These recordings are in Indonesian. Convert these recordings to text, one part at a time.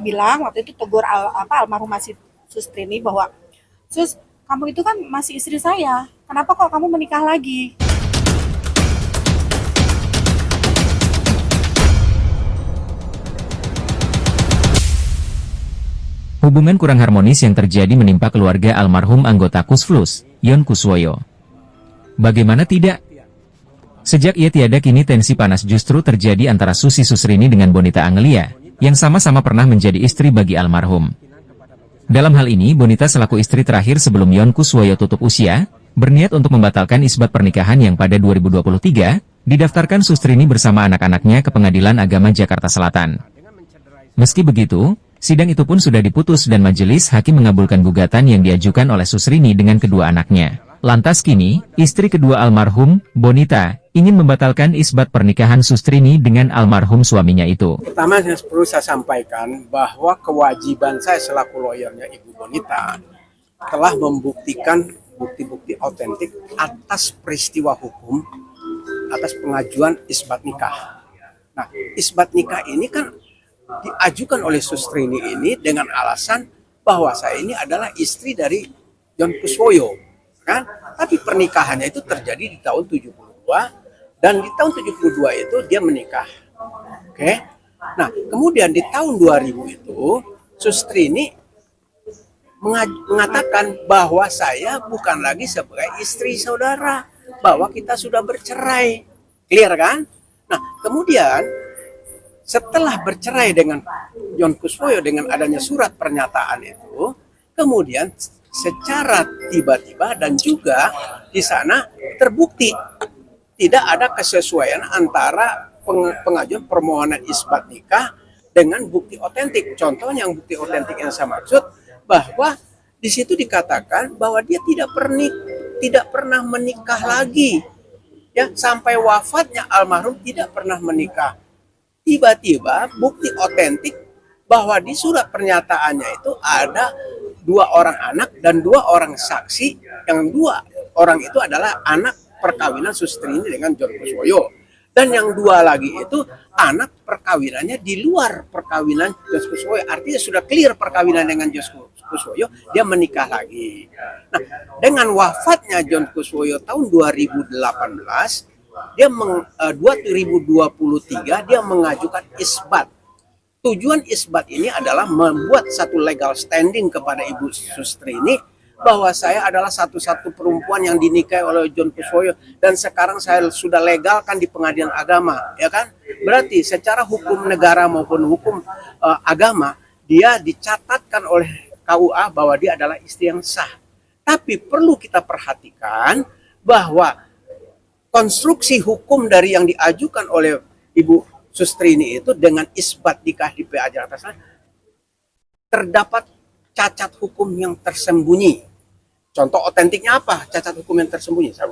bilang waktu itu tegur almarhumah Sustrini bahwa, "Sus, kamu itu kan masih istri saya. Kenapa kok kamu menikah lagi?" Hubungan kurang harmonis yang terjadi menimpa keluarga almarhum anggota Kusflus, Yon Kuswoyo. Bagaimana tidak? Sejak ia tiada kini tensi panas justru terjadi antara Susi Susrini dengan Bonita Angelia, yang sama-sama pernah menjadi istri bagi almarhum. Dalam hal ini Bonita selaku istri terakhir sebelum Yon Kuswoyo tutup usia, berniat untuk membatalkan isbat pernikahan yang pada 2023, didaftarkan Sustrini bersama anak-anaknya ke Pengadilan Agama Jakarta Selatan. Meski begitu, sidang itu pun sudah diputus dan majelis hakim mengabulkan gugatan yang diajukan oleh Susrini dengan kedua anaknya. Lantas kini, istri kedua almarhum, Bonita, ingin membatalkan isbat pernikahan Sustrini dengan almarhum suaminya itu. Pertama yang perlu saya sampaikan bahwa kewajiban saya selaku lawyernya Ibu Bonita telah membuktikan bukti-bukti otentik atas peristiwa hukum, atas pengajuan isbat nikah. Nah, isbat nikah ini kan diajukan oleh Sustrini ini dengan alasan bahwa saya ini adalah istri dari Yon Kuswoyo, kan? Tapi pernikahannya itu terjadi di tahun 72 dan di tahun 72 itu dia menikah. Oke. Nah, kemudian di tahun 2000 itu Sustrini mengatakan bahwa saya bukan lagi sebagai istri saudara, bahwa kita sudah bercerai. Clear kan? Nah, kemudian setelah bercerai dengan Yon Kuswoyo dengan adanya surat pernyataan itu, kemudian secara tiba-tiba dan juga di sana terbukti tidak ada kesesuaian antara pengajuan permohonan isbat nikah dengan bukti otentik. Contohnya yang bukti otentik yang saya maksud bahwa di situ dikatakan bahwa dia tidak pernah menikah lagi, ya, sampai wafatnya almarhum tidak pernah menikah. Tiba-tiba bukti otentik bahwa di surat pernyataannya itu ada 2 orang anak dan 2 orang saksi, yang 2 orang itu adalah anak perkawinan Sustrini dengan Yon Kuswoyo, dan yang 2 lagi itu anak perkawinannya di luar perkawinan Yon Kuswoyo. Artinya sudah clear perkawinan dengan Yon Kuswoyo, dia menikah lagi. Nah, dengan wafatnya Yon Kuswoyo tahun 2018, 2023 dia mengajukan isbat. Tujuan isbat ini adalah membuat satu legal standing kepada Ibu Sustrini bahwa saya adalah satu-satu perempuan yang dinikahi oleh Yon Kuswoyo dan sekarang saya sudah legalkan di pengadilan agama, ya kan? Berarti secara hukum negara maupun hukum agama dia dicatatkan oleh KUA bahwa dia adalah istri yang sah. Tapi perlu kita perhatikan bahwa konstruksi hukum dari yang diajukan oleh Ibu Sustrini itu dengan isbat nikah di PA Jakarta Selatan terdapat cacat hukum yang tersembunyi. Contoh otentiknya apa? Cacat hukum yang tersembunyi. Saya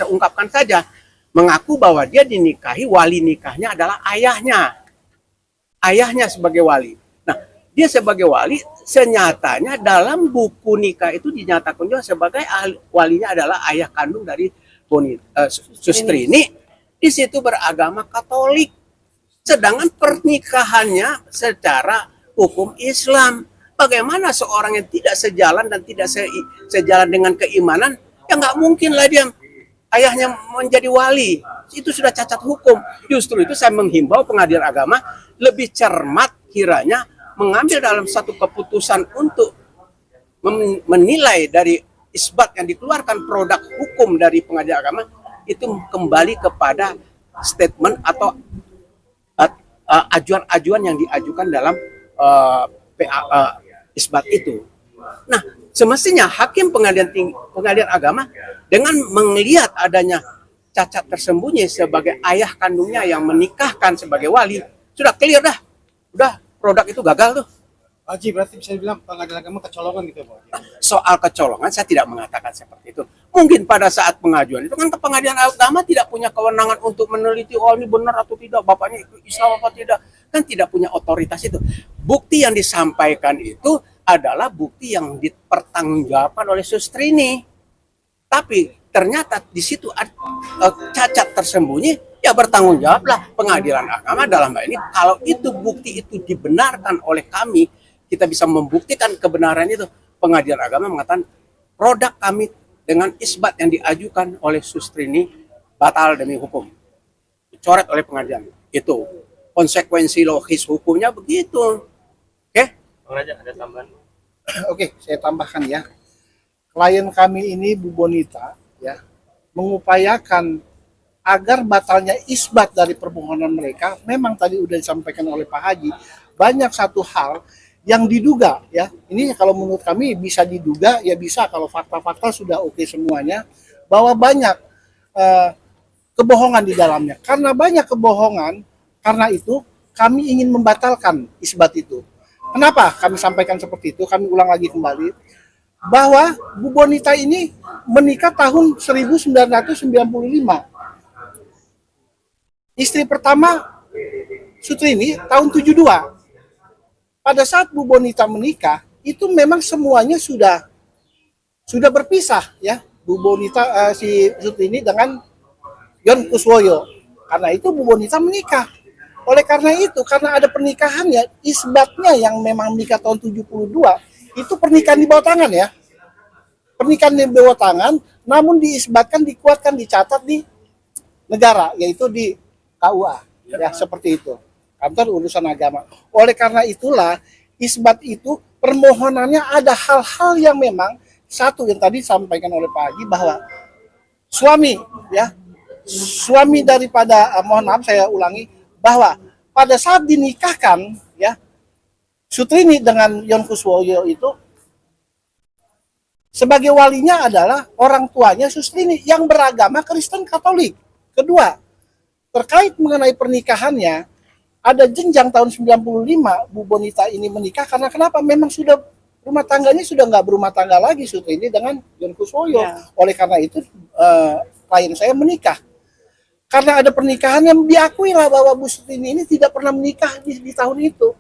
ungkapkan saja. Mengaku bahwa dia dinikahi, wali nikahnya adalah ayahnya. Ayahnya sebagai wali. Nah, dia sebagai wali, senyatanya dalam buku nikah itu dinyatakan juga sebagai walinya adalah ayah kandung dari Sustrini. Di situ beragama Katolik. Sedangkan pernikahannya secara hukum Islam. Bagaimana seorang yang tidak sejalan dan tidak sejalan dengan keimanan, ya nggak mungkin lah dia ayahnya menjadi wali. Itu sudah cacat hukum. Justru itu saya menghimbau pengadilan agama lebih cermat kiranya mengambil dalam satu keputusan untuk menilai dari isbat yang dikeluarkan produk hukum dari pengadilan agama itu kembali kepada statement atau ajuan-ajuan yang diajukan dalam isbat itu. Nah, semestinya hakim pengadilan agama dengan melihat adanya cacat tersembunyi sebagai ayah kandungnya yang menikahkan sebagai wali, sudah clear dah. Udah, produk itu gagal tuh. Haji, berarti bisa dibilang pengadilan agama kecolongan gitu, Pak? Soal kecolongan saya tidak mengatakan seperti itu. Mungkin pada saat pengajuan itu kan pengadilan agama tidak punya kewenangan untuk meneliti oh ini benar atau tidak, bapaknya Islam apa tidak, kan tidak punya otoritas itu. Bukti yang disampaikan itu adalah bukti yang dipertanggungjawabkan oleh Sustrini. Tapi ternyata di situ ada cacat tersembunyi, ya bertanggung jawablah pengadilan agama dalam hal ini. Kalau itu bukti itu dibenarkan oleh kami, kita bisa membuktikan kebenaran itu, pengadilan agama mengatakan produk kami dengan isbat yang diajukan oleh Sustrini batal demi hukum, dicoret oleh pengadilan. Itu konsekuensi logis hukumnya begitu. Oke? Bang Raja, ada tambahan? Oke, saya tambahkan ya. Klien kami ini Bu Bonita ya mengupayakan agar batalnya isbat dari permohonan mereka. Memang tadi udah disampaikan oleh Pak Haji, banyak satu hal yang diduga ya. Ini kalau menurut kami bisa diduga, ya bisa kalau fakta-fakta sudah oke semuanya, bahwa banyak kebohongan di dalamnya. Karena banyak kebohongan, karena itu kami ingin membatalkan isbat itu. Kenapa kami sampaikan seperti itu? Kami ulang lagi kembali bahwa Bu Bonita ini menikah tahun 1995. Istri pertama Sutrini tahun 72. Pada saat Bu Bonita menikah, itu memang semuanya sudah berpisah ya. Bu Bonita si Sutrini dengan Yon Kuswoyo. Karena itu Bu Bonita menikah. Oleh karena itu, karena ada pernikahannya, isbatnya yang memang menikah tahun 72, itu pernikahan di bawah tangan ya. Pernikahan di bawah tangan, namun diisbatkan, dikuatkan, dicatat di negara, yaitu di KUA. Ya, seperti itu. Kantor urusan agama. Oleh karena itulah, isbat itu permohonannya ada hal-hal yang memang, satu yang tadi disampaikan oleh Pak Haji, bahwa suami, ya, suami daripada, mohon maaf saya ulangi, bahwa pada saat dinikahkan, ya, Sutrini dengan Yon Kuswoyo itu sebagai walinya adalah orang tuanya Sutrini yang beragama Kristen Katolik. Kedua, terkait mengenai pernikahannya, ada jenjang tahun 95 Bu Bonita ini menikah karena kenapa? Memang sudah rumah tangganya sudah nggak berumah tangga lagi Sutrini dengan Yon Kuswoyo. Ya. Oleh karena itu klien saya menikah. Karena ada pernikahan yang diakui lah bahwa Bu Sutrini ini tidak pernah menikah di tahun itu.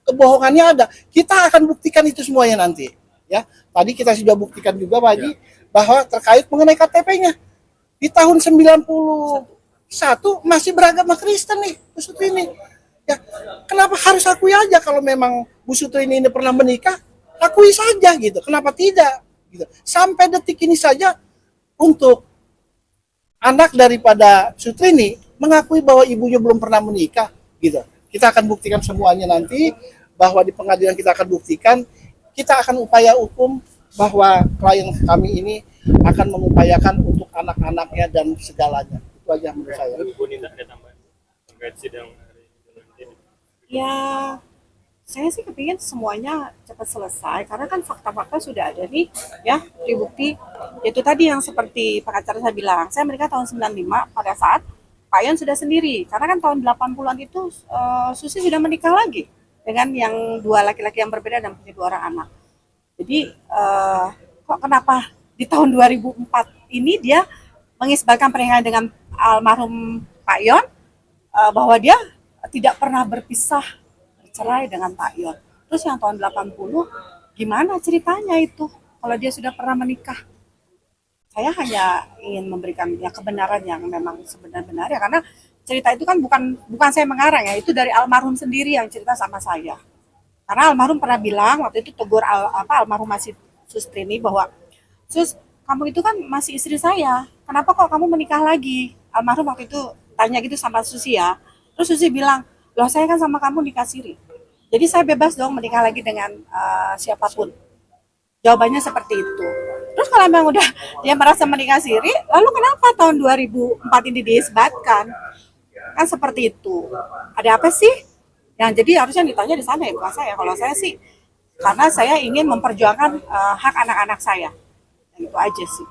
Kebohongannya ada. Kita akan buktikan itu semuanya nanti. Ya, tadi kita sudah buktikan juga Pak Haji bahwa terkait mengenai KTP-nya di tahun 91 masih beragama Kristen nih Bu Sutrini. Ya, kenapa harus akui aja kalau memang Bu Sutrini ini pernah menikah? Akui saja gitu. Kenapa tidak? Gitu. Sampai detik ini saja untuk anak daripada Sutrini mengakui bahwa ibunya belum pernah menikah gitu. Kita akan buktikan semuanya nanti bahwa di pengadilan kita akan buktikan, kita akan upaya hukum bahwa klien kami ini akan mengupayakan untuk anak-anaknya dan segalanya. Itu aja menurut saya. Bu Nita ada tambahan terkait sidang hari ini? Ya, saya sih kepingin semuanya cepat selesai karena kan fakta-fakta sudah ada nih ya, bukti. Itu tadi yang seperti pengacara saya bilang, saya menikah tahun 95 pada saat Pak Yon sudah sendiri. Karena kan tahun 80-an itu Susi sudah menikah lagi dengan yang dua laki-laki yang berbeda dan punya 2 orang anak. Jadi kok kenapa di tahun 2004 ini dia mengisbatkan pernikahan dengan almarhum Pak Yon bahwa dia tidak pernah berpisah bercerai dengan Pak Yon. Terus yang tahun 80 gimana ceritanya itu kalau dia sudah pernah menikah? Saya hanya ingin memberikan ya kebenaran yang memang sebenar-benarnya karena cerita itu kan bukan saya mengarang ya, itu dari almarhum sendiri yang cerita sama saya. Karena almarhum pernah bilang waktu itu tegur almarhum masih Sustrini bahwa Sus, kamu itu kan masih istri saya, kenapa kok kamu menikah lagi? Almarhum waktu itu tanya gitu sama Susi ya. Terus Susi bilang, loh saya kan sama kamu nikah siri, jadi saya bebas dong menikah lagi dengan siapapun. Jawabannya seperti itu. Terus kalau memang udah dia merasa menikah siri, lalu kenapa tahun 2004 ini diisbatkan? Kan seperti itu. Ada apa sih? Yang jadi harusnya ditanya di sana ya, bukan saya. Kalau saya sih, karena saya ingin memperjuangkan hak anak-anak saya. Yang itu aja sih.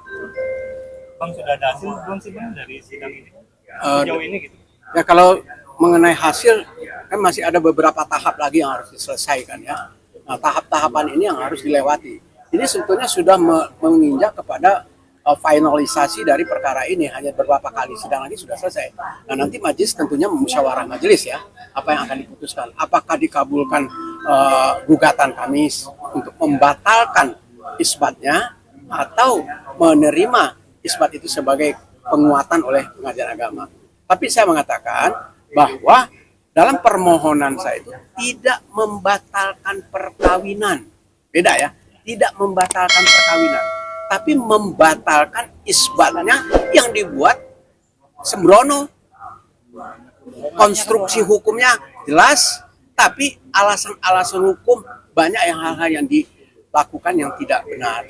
Bang, sudah ada hasil belum sih Bang dari sidang ini? Sejauh ini gitu. Ya kalau mengenai hasil, kan masih ada beberapa tahap lagi yang harus diselesaikan ya. Nah, tahap-tahapan ini yang harus dilewati. Ini sebetulnya sudah menginjak kepada finalisasi dari perkara ini, hanya beberapa kali sidang lagi sudah selesai. Nah nanti majelis tentunya musyawarah majelis ya, apa yang akan diputuskan. Apakah dikabulkan gugatan kami untuk membatalkan isbatnya atau menerima isbat itu sebagai penguatan oleh pengajian agama. Tapi saya mengatakan bahwa dalam permohonan saya itu tidak membatalkan perkawinan. Beda ya, tidak membatalkan perkawinan, tapi membatalkan isbatnya yang dibuat sembrono. Konstruksi hukumnya jelas, tapi alasan-alasan hukum banyak yang hal-hal yang dilakukan yang tidak benar.